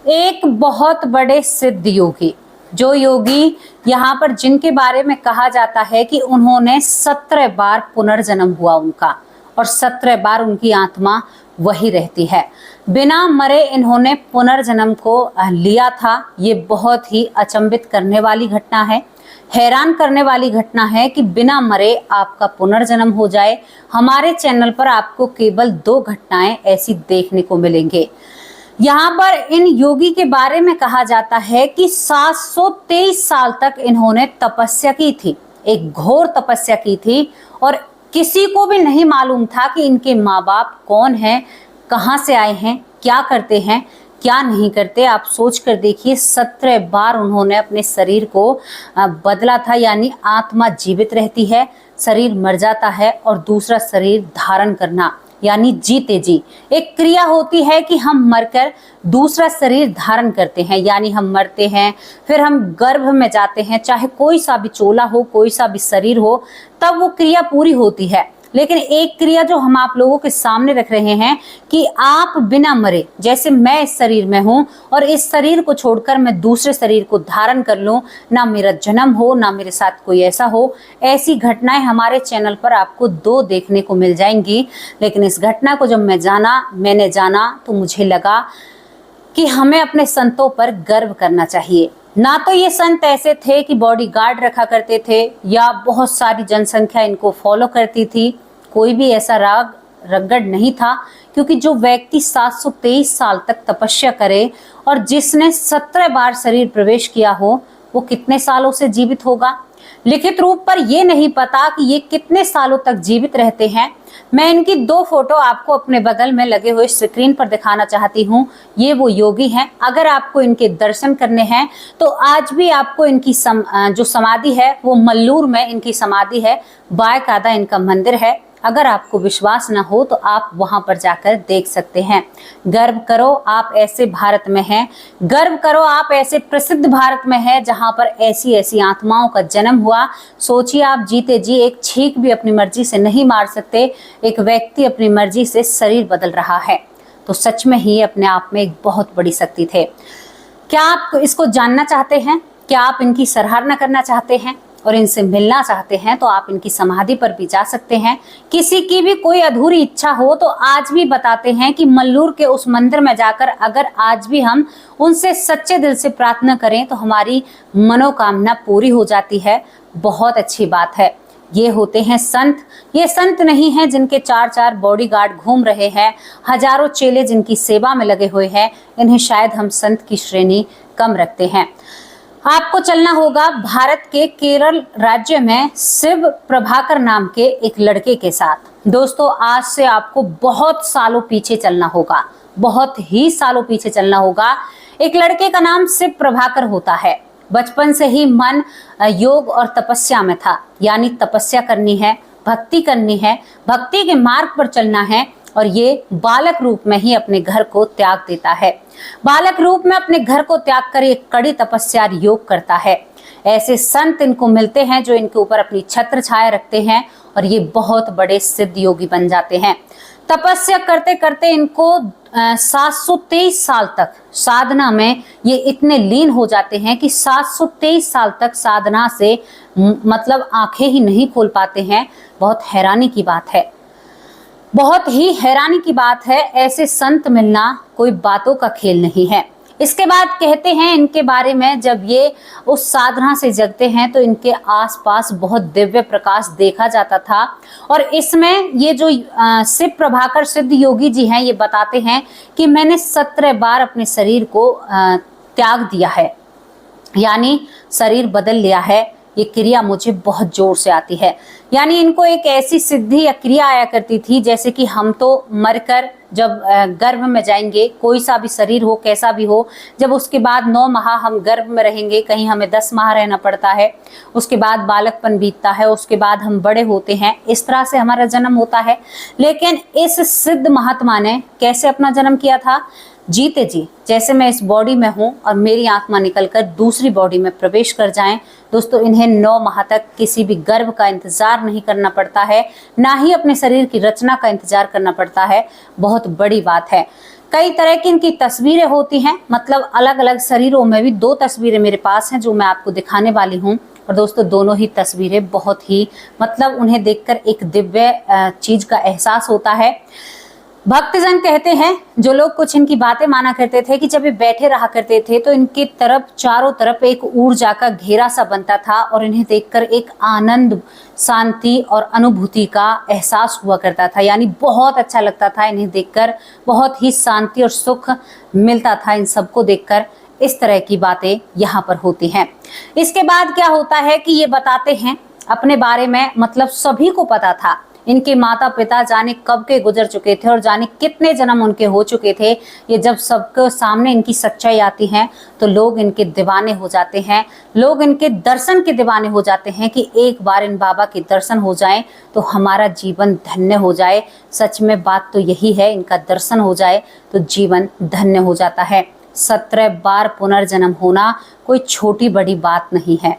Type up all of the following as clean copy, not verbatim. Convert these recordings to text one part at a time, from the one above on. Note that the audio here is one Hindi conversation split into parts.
एक बहुत बड़े सिद्ध योगी, जो योगी यहाँ पर जिनके बारे में कहा जाता है कि उन्होंने 17 बार पुनर्जन्म हुआ उनका, और 17 बार उनकी आत्मा वही रहती है। बिना मरे इन्होंने पुनर्जन्म को लिया था। ये बहुत ही अचंभित करने वाली घटना है, हैरान करने वाली घटना है कि बिना मरे आपका पुनर्जन्म हो जाए। हमारे चैनल पर आपको केवल 2 घटनाएं ऐसी देखने को मिलेंगे। यहाँ पर इन योगी के बारे में कहा जाता है कि 723 साल तक इन्होंने तपस्या की थी, एक घोर तपस्या की थी, और किसी को भी नहीं मालूम था कि इनके माँ बाप कौन हैं, कहाँ से आए हैं, क्या करते हैं, क्या नहीं करते। आप सोच कर देखिए, 17 बार उन्होंने अपने शरीर को बदला था। यानी आत्मा जीवित रहती है, शरीर मर जाता है, और दूसरा शरीर धारण करना यानी जीते जी एक क्रिया होती है कि हम मरकर दूसरा शरीर धारण करते हैं। यानी हम मरते हैं, फिर हम गर्भ में जाते हैं, चाहे कोई सा भी चोला हो, कोई सा भी शरीर हो, तब वो क्रिया पूरी होती है। लेकिन एक क्रिया जो हम आप लोगों के सामने रख रहे हैं कि आप बिना मरे, जैसे मैं इस शरीर में हूं और इस शरीर को छोड़कर मैं दूसरे शरीर को धारण कर लूं, ना मेरा जन्म हो, ना मेरे साथ कोई ऐसा हो, ऐसी घटनाएं हमारे चैनल पर आपको 2 देखने को मिल जाएंगी। लेकिन इस घटना को जब मैंने जाना तो मुझे लगा कि हमें अपने संतों पर गर्व करना चाहिए। ना तो ये संत ऐसे थे कि बॉडीगार्ड रखा करते थे या बहुत सारी जनसंख्या इनको फॉलो करती थी, कोई भी ऐसा राग रगड़ नहीं था। क्योंकि जो व्यक्ति 723 साल तक तपस्या करे और जिसने 17 बार शरीर प्रवेश किया हो, वो कितने सालों से जीवित होगा। लिखित रूप पर यह नहीं पता कि ये कितने सालों तक जीवित रहते हैं। मैं इनकी 2 फोटो आपको अपने बगल में लगे हुए स्क्रीन पर दिखाना चाहती हूँ। ये वो योगी हैं। अगर आपको इनके दर्शन करने हैं तो आज भी आपको इनकी जो समाधि है वो मल्लूर में इनकी समाधि है, बायकायदा इनका मंदिर है। अगर आपको विश्वास ना हो तो आप वहां पर जाकर देख सकते हैं। गर्व करो आप ऐसे भारत में हैं, गर्व करो आप ऐसे प्रसिद्ध भारत में हैं जहां पर ऐसी ऐसी आत्माओं का जन्म हुआ। सोचिए, आप जीते जी एक छींक भी अपनी मर्जी से नहीं मार सकते, एक व्यक्ति अपनी मर्जी से शरीर बदल रहा है, तो सच में ही अपने आप में एक बहुत बड़ी शक्ति थे। क्या आप इसको जानना चाहते हैं? क्या आप इनकी सराहना करना चाहते हैं और इनसे मिलना चाहते हैं? तो आप इनकी समाधि पर भी जा सकते हैं। किसी की भी कोई अधूरी इच्छा हो तो आज भी बताते हैं कि मल्लूर के उस मंदिर में जाकर अगर आज भी हम उनसे सच्चे दिल से प्रार्थना करें तो हमारी मनोकामना पूरी हो जाती है। बहुत अच्छी बात है। ये होते हैं संत। ये संत नहीं हैं जिनके 4-4 बॉडीगार्ड घूम रहे हैं, हजारों चेले जिनकी सेवा में लगे हुए हैं। इन्हें शायद हम संत की श्रेणी कम रखते हैं। आपको चलना होगा भारत के केरल राज्य में शिव प्रभाकर नाम के एक लड़के के साथ। दोस्तों, आज से आपको बहुत सालों पीछे चलना होगा, बहुत ही सालों पीछे चलना होगा। एक लड़के का नाम शिव प्रभाकर होता है। बचपन से ही मन योग और तपस्या में था। यानी तपस्या करनी है, भक्ति करनी है, भक्ति के मार्ग पर चलना है, और ये बालक रूप में ही अपने घर को त्याग देता है। बालक रूप में अपने घर को त्याग कर एक कड़ी तपस्या योग करता है। ऐसे संत इनको मिलते हैं जो इनके ऊपर अपनी छत्र छाया रखते हैं और ये बहुत बड़े सिद्ध योगी बन जाते हैं। तपस्या करते करते इनको 723 साल तक साधना में ये इतने लीन हो जाते हैं कि 723 साल तक साधना से मतलब आंखें ही नहीं खोल पाते हैं। बहुत हैरानी की बात है, बहुत ही हैरानी की बात है। ऐसे संत मिलना कोई बातों का खेल नहीं है। इसके बाद कहते हैं इनके बारे में, जब ये उस साधना से जगते हैं तो इनके आसपास बहुत दिव्य प्रकाश देखा जाता था। और इसमें ये जो शिव प्रभाकर सिद्ध योगी जी हैं, ये बताते हैं कि मैंने 17 बार अपने शरीर को त्याग दिया है, यानी शरीर बदल लिया है। ये क्रिया मुझे बहुत जोर से आती है। यानी इनको एक ऐसी सिद्धि या क्रिया आया करती थी जैसे कि हम तो मरकर जब गर्भ में जाएंगे, कोई सा भी शरीर हो कैसा भी हो, जब उसके बाद 9 माह हम गर्भ में रहेंगे, कहीं हमें 10 माह रहना पड़ता है, उसके बाद बालकपन बीतता है, उसके बाद हम बड़े होते हैं, इस तरह से हमारा जन्म होता है। लेकिन इस सिद्ध महात्मा ने कैसे अपना जन्म किया था? जीते जी जैसे मैं इस बॉडी में हूं और मेरी आत्मा निकलकर दूसरी बॉडी में प्रवेश कर जाएं। दोस्तों, इन्हें 9 माह तक किसी भी गर्भ का इंतजार नहीं करना पड़ता है, ना ही अपने शरीर की रचना का इंतजार करना पड़ता है। बहुत बड़ी बात है। कई तरह की इनकी तस्वीरें होती हैं, मतलब अलग अलग शरीरों में भी 2 तस्वीरें मेरे पास हैं जो मैं आपको दिखाने वाली हूँ। और दोस्तों दोनों ही तस्वीरें बहुत ही मतलब उन्हें देखकर एक दिव्य चीज का एहसास होता है। भक्तजन कहते हैं, जो लोग कुछ इनकी बातें माना करते थे, कि जब ये बैठे रहा करते थे तो इनके तरफ चारों तरफ एक ऊर्जा का घेरा सा बनता था और इन्हें देखकर एक आनंद, शांति और अनुभूति का एहसास हुआ करता था। यानी बहुत अच्छा लगता था इन्हें देखकर, बहुत ही शांति और सुख मिलता था इन सबको देखकर। इस तरह की बातें यहाँ पर होती हैं। इसके बाद क्या होता है कि ये बताते हैं अपने बारे में, मतलब सभी को पता था इनके माता पिता जाने कब के गुजर चुके थे और जाने कितने जन्म उनके हो चुके थे। ये जब सबके सामने इनकी सच्चाई आती है तो लोग इनके दीवाने हो जाते हैं, लोग इनके दर्शन के दीवाने हो जाते हैं कि एक बार इन बाबा के दर्शन हो जाए तो हमारा जीवन धन्य हो जाए। सच में बात तो यही है, इनका दर्शन हो जाए तो जीवन धन्य हो जाता है। 17 बार पुनर्जन्म होना कोई छोटी बड़ी बात नहीं है।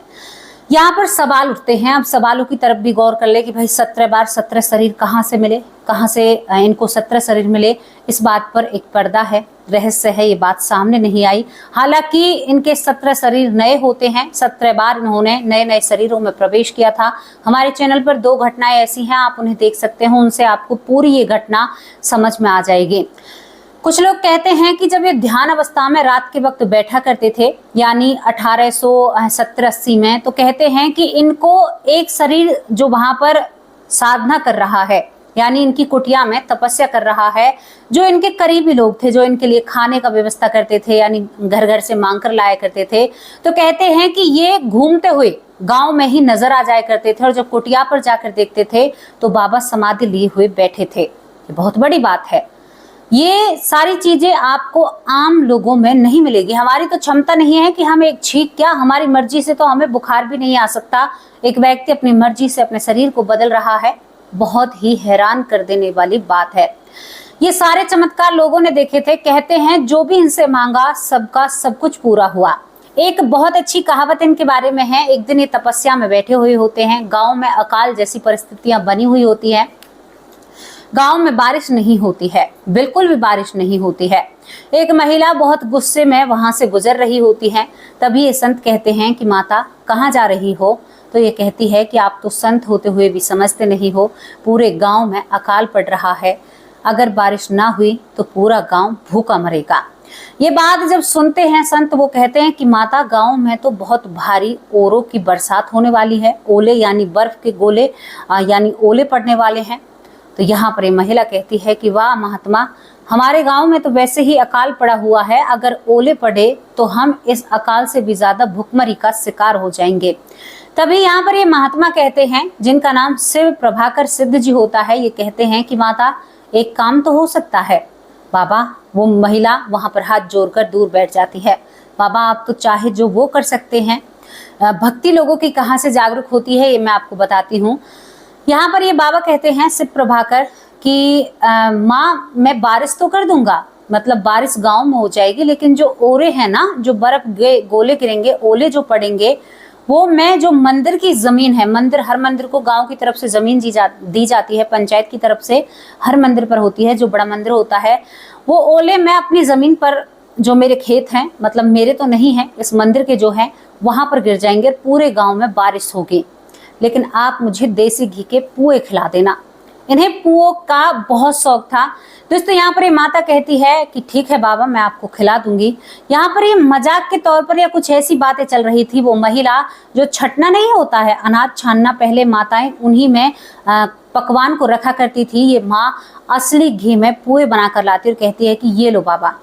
यहाँ पर सवाल उठते हैं, अब सवालों की तरफ भी गौर कर ले कि भाई 17 बार 17 शरीर कहाँ से मिले, कहाँ से इनको 17 शरीर मिले। इस बात पर एक पर्दा है, रहस्य है, ये बात सामने नहीं आई। हालांकि इनके 17 शरीर नए होते हैं, 17 बार इन्होंने नए नए शरीरों में प्रवेश किया था। हमारे चैनल पर 2 घटनाएं ऐसी हैं, आप उन्हें देख सकते हो, उनसे आपको पूरी ये घटना समझ में आ जाएगी। कुछ लोग कहते हैं कि जब ये ध्यान अवस्था में रात के वक्त बैठा करते थे, यानी 1870-80 में, तो कहते हैं कि इनको एक शरीर जो वहां पर साधना कर रहा है, यानी इनकी कुटिया में तपस्या कर रहा है, जो इनके करीबी लोग थे, जो इनके लिए खाने का व्यवस्था करते थे, यानी घर घर से मांग कर लाया करते थे, तो कहते हैं कि ये घूमते हुए गांव में ही नजर आ जाया करते थे और जब कुटिया पर जाकर देखते थे तो बाबा समाधि लिए हुए बैठे थे। ये बहुत बड़ी बात है। ये सारी चीजें आपको आम लोगों में नहीं मिलेगी। हमारी तो क्षमता नहीं है कि हम एक छींक, क्या हमारी मर्जी से तो हमें बुखार भी नहीं आ सकता। एक व्यक्ति अपनी मर्जी से अपने शरीर को बदल रहा है, बहुत ही हैरान कर देने वाली बात है। ये सारे चमत्कार लोगों ने देखे थे। कहते हैं जो भी इनसे मांगा सबका सब कुछ पूरा हुआ। एक बहुत अच्छी कहावत इनके बारे में है। एक दिन ये तपस्या में बैठे हुए होते हैं, गाँव में अकाल जैसी परिस्थितियां बनी हुई होती है, गांव में बारिश नहीं होती है, बिल्कुल भी बारिश नहीं होती है। एक महिला बहुत गुस्से में वहां से गुजर रही होती है। तभी ये संत कहते हैं कि माता कहाँ जा रही हो? तो ये कहती है कि आप तो संत होते हुए भी समझते नहीं हो, पूरे गांव में अकाल पड़ रहा है, अगर बारिश ना हुई तो पूरा गांव भूखा मरेगा। ये बात जब सुनते हैं संत, वो कहते हैं कि माता गांव में तो बहुत भारी ओलों की बरसात होने वाली है। ओले यानी बर्फ के गोले, यानी ओले पड़ने वाले हैं। तो यहाँ पर ये महिला कहती है कि वाह महात्मा, हमारे गांव में तो वैसे ही अकाल पड़ा हुआ है, अगर ओले पड़े तो हम इस अकाल से भी ज्यादा भुखमरी का शिकार हो जाएंगे। तभी यहाँ पर ये महात्मा कहते हैं, जिनका नाम शिव प्रभाकर सिद्ध जी होता है, ये कहते हैं कि माता एक काम तो हो सकता है। बाबा, वो महिला वहां पर हाथ जोड़कर दूर बैठ जाती है। बाबा आप तो चाहे जो वो कर सकते हैं। भक्ति लोगों की कहाँ से जागरूक होती है ये मैं आपको बताती हूँ। यहाँ पर ये बाबा कहते हैं शिव प्रभाकर कि माँ मैं बारिश तो कर दूंगा, मतलब बारिश गांव में हो जाएगी, लेकिन जो ओले हैं ना, जो बर्फ गोले गिरेंगे, ओले जो पड़ेंगे, वो मैं जो मंदिर की जमीन है, मंदिर, हर मंदिर को गांव की तरफ से जमीन दी जाती है, पंचायत की तरफ से हर मंदिर पर होती है, जो बड़ा मंदिर होता है, वो ओले मैं अपनी जमीन पर, जो मेरे खेत हैं, मतलब मेरे तो नहीं है, इस मंदिर के जो है वहां पर गिर जाएंगे, पूरे गाँव में बारिश होगी। लेकिन आप मुझे देसी घी के पुए खिला देना। इन्हें पुओं का बहुत शौक था। दोस्तों यहाँ पर ये माता कहती है कि ठीक है बाबा, मैं आपको खिला दूंगी। यहाँ पर ये मजाक के तौर पर या कुछ ऐसी बातें चल रही थी। वो महिला जो छटना नहीं होता है, अनाज छानना, पहले माताएं उन्हीं में पकवान को रखा करती थी। ये माँ असली घी में पुए बनाकर लाती और कहती है कि ये लो बाबा,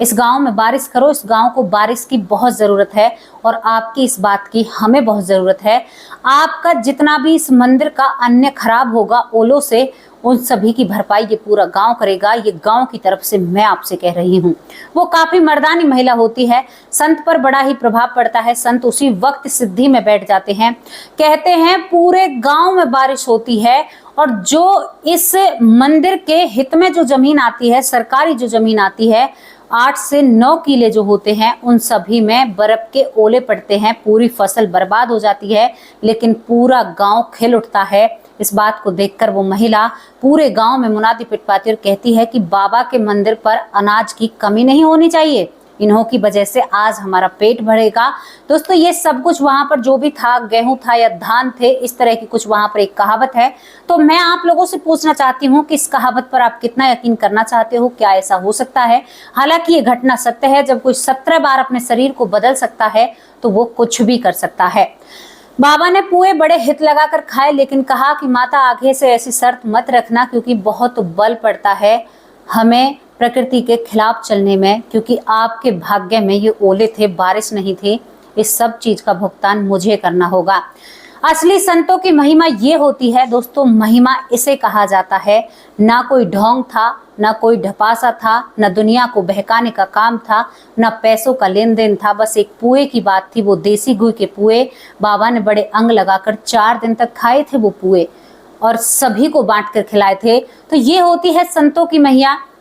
इस गांव में बारिश करो, इस गांव को बारिश की बहुत ज़रूरत है और आपकी इस बात की हमें बहुत ज़रूरत है। आपका जितना भी इस मंदिर का अन्य खराब होगा ओलों से, उन सभी की भरपाई ये पूरा गांव करेगा। ये गांव की तरफ से मैं आपसे कह रही हूँ। वो काफ़ी मर्दानी महिला होती है, संत पर बड़ा ही प्रभाव पड़ता है। संत उसी वक्त सिद्धि में बैठ जाते हैं। कहते हैं पूरे गाँव में बारिश होती है और जो इस मंदिर के हित में जो ज़मीन आती है, सरकारी जो ज़मीन आती है, 8 से 9 किले जो होते हैं, उन सभी में बर्फ के ओले पड़ते हैं। पूरी फसल बर्बाद हो जाती है, लेकिन पूरा गांव खिल उठता है। इस बात को देखकर वो महिला पूरे गांव में मुनादी पिटवाती और कहती है कि बाबा के मंदिर पर अनाज की कमी नहीं होनी चाहिए, इन्हों की वजह से आज हमारा पेट भरेगा। दोस्तों ये सब कुछ वहां पर जो भी था, गेहूं था या धान थे, इस तरह की कुछ वहां पर एक कहावत है। तो मैं आप लोगों से पूछना चाहती हूँ कि इस कहावत पर आप कितना यकीन करना चाहते हो, क्या ऐसा हो सकता है? हालांकि ये घटना सत्य है, जब कोई 17 बार अपने शरीर को बदल सकता है तो वो कुछ भी कर सकता है। बाबा ने पुए बड़े हित लगाकर खाए, लेकिन कहा कि माता आगे से ऐसी शर्त मत रखना, क्योंकि बहुत बल पड़ता है हमें प्रकृति के खिलाफ चलने में, क्योंकि आपके भाग्य में ये ओले थे, बारिश नहीं थी। इस सब चीज का भुगतान मुझे करना होगा। असली संतों की महिमा ये होती है दोस्तों, महिमा इसे कहा जाता है। ना कोई ढोंग था, ना कोई ढपासा था, ना दुनिया को बहकाने का काम था, ना पैसों का लेन देन था। बस एक पुए की बात थी, वो देसी गुड़ के पुए। बाबा ने बड़े अंग लगाकर 4 दिन तक खाए थे वो पुए और सभी को बांट कर खिलाए थे। तो ये होती है संतों की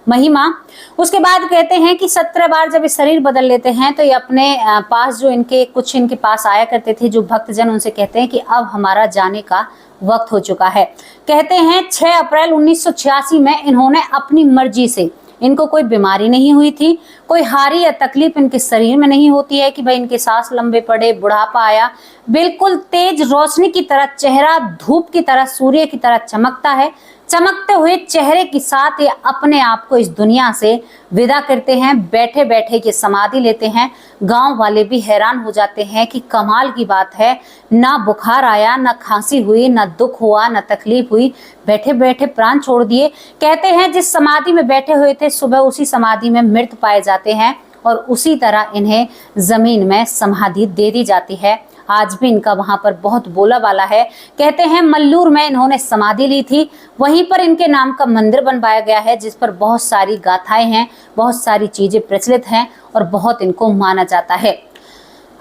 महिमा। उसके बाद कहते हैं कि 17 बार जब ये शरीर बदल लेते हैं तो ये अपने पास जो इनके पास आया करते थे जो भक्तजन, उनसे कहते हैं कि अब हमारा जाने का वक्त हो चुका है। कहते हैं 6 अप्रैल 1986 में इन्होंने अपनी मर्जी से, इनको कोई बीमारी नहीं हुई थी, कोई हारी या तकलीफ इनके शरीर में नहीं होती है कि भाई इनके सांस लंबे पड़े, बुढ़ापा आया। बिल्कुल तेज रोशनी की तरह चेहरा, धूप की तरह, सूर्य की तरह चमकता है। चमकते हुए चेहरे के साथ ये अपने आप को इस दुनिया से विदा करते हैं। बैठे बैठे ये समाधि लेते हैं। गांव वाले भी हैरान हो जाते हैं कि कमाल की बात है, ना बुखार आया, ना खांसी हुई, ना दुख हुआ, ना तकलीफ हुई, बैठे बैठे प्राण छोड़ दिए। कहते हैं जिस समाधि में बैठे हुए थे, सुबह उसी समाधि में मृत पाए जाते हैं और उसी तरह इन्हें जमीन में समाधि दे दी जाती है। आज भी इनका वहां पर बहुत बोला वाला है। कहते हैं मल्लूर में इन्होंने समाधि ली थी, वहीं पर इनके नाम का मंदिर बनवाया गया है, जिस पर बहुत सारी गाथाएं हैं, बहुत सारी चीजें प्रचलित हैं और बहुत इनको माना जाता है।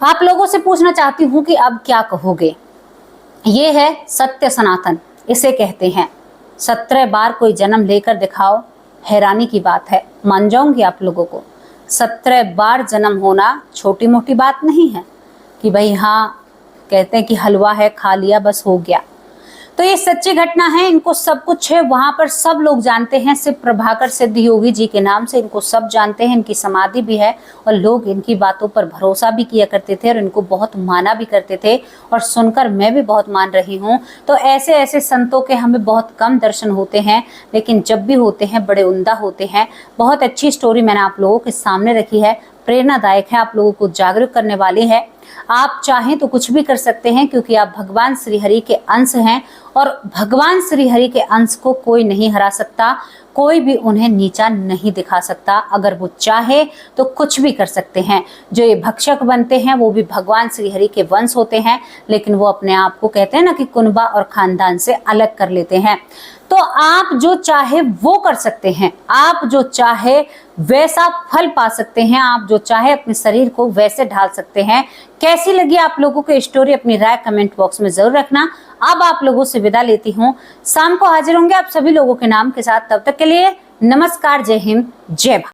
आप लोगों से पूछना चाहती हूँ कि अब क्या कहोगे? ये है सत्य सनातन, इसे कहते हैं। 17 बार कोई जन्म लेकर दिखाओ, हैरानी की बात है। मान जाऊंगी आप लोगों को। 17 बार जन्म होना छोटी मोटी बात नहीं है कि भाई हाँ कहते हैं कि हलवा है, खा लिया बस हो गया। तो ये सच्ची घटना है, इनको सब कुछ है, वहां पर सब लोग जानते हैं। सिर्फ प्रभाकर सिद्ध योगी जी के नाम से इनको सब जानते हैं। इनकी समाधि भी है और लोग इनकी बातों पर भरोसा भी किया करते थे और इनको बहुत माना भी करते थे, और सुनकर मैं भी बहुत मान रही हूँ। तो ऐसे ऐसे संतों के हमें बहुत कम दर्शन होते हैं, लेकिन जब भी होते हैं बड़े उम्दा होते हैं। बहुत अच्छी स्टोरी मैंने आप लोगों के सामने रखी है, प्रेरणादायक है, आप लोगों को जागरूक करने वाली है। आप चाहें तो कुछ भी कर सकते हैं, क्योंकि आप भगवान श्री हरि के अंश हैं और भगवान श्री हरि के अंश को कोई नहीं हरा सकता, कोई भी उन्हें नीचा नहीं दिखा सकता। अगर वो चाहे तो कुछ भी कर सकते हैं। जो ये भक्षक बनते हैं वो भी भगवान श्री हरि के वंश होते हैं, लेकिन वो अपने आप को कहते हैं ना कि कुनबा और खानदान से अलग कर लेते हैं। तो आप जो चाहे वो कर सकते हैं, आप जो चाहे वैसा फल पा सकते हैं, आप जो चाहे अपने शरीर को वैसे ढाल सकते हैं। कैसी लगी आप लोगों को स्टोरी, अपनी राय कमेंट बॉक्स में जरूर रखना। अब आप लोगों से विदा लेती हूँ, शाम को हाजिर होंगे आप सभी लोगों के नाम के साथ। तब तक के लिए नमस्कार, जय हिंद, जय भारत।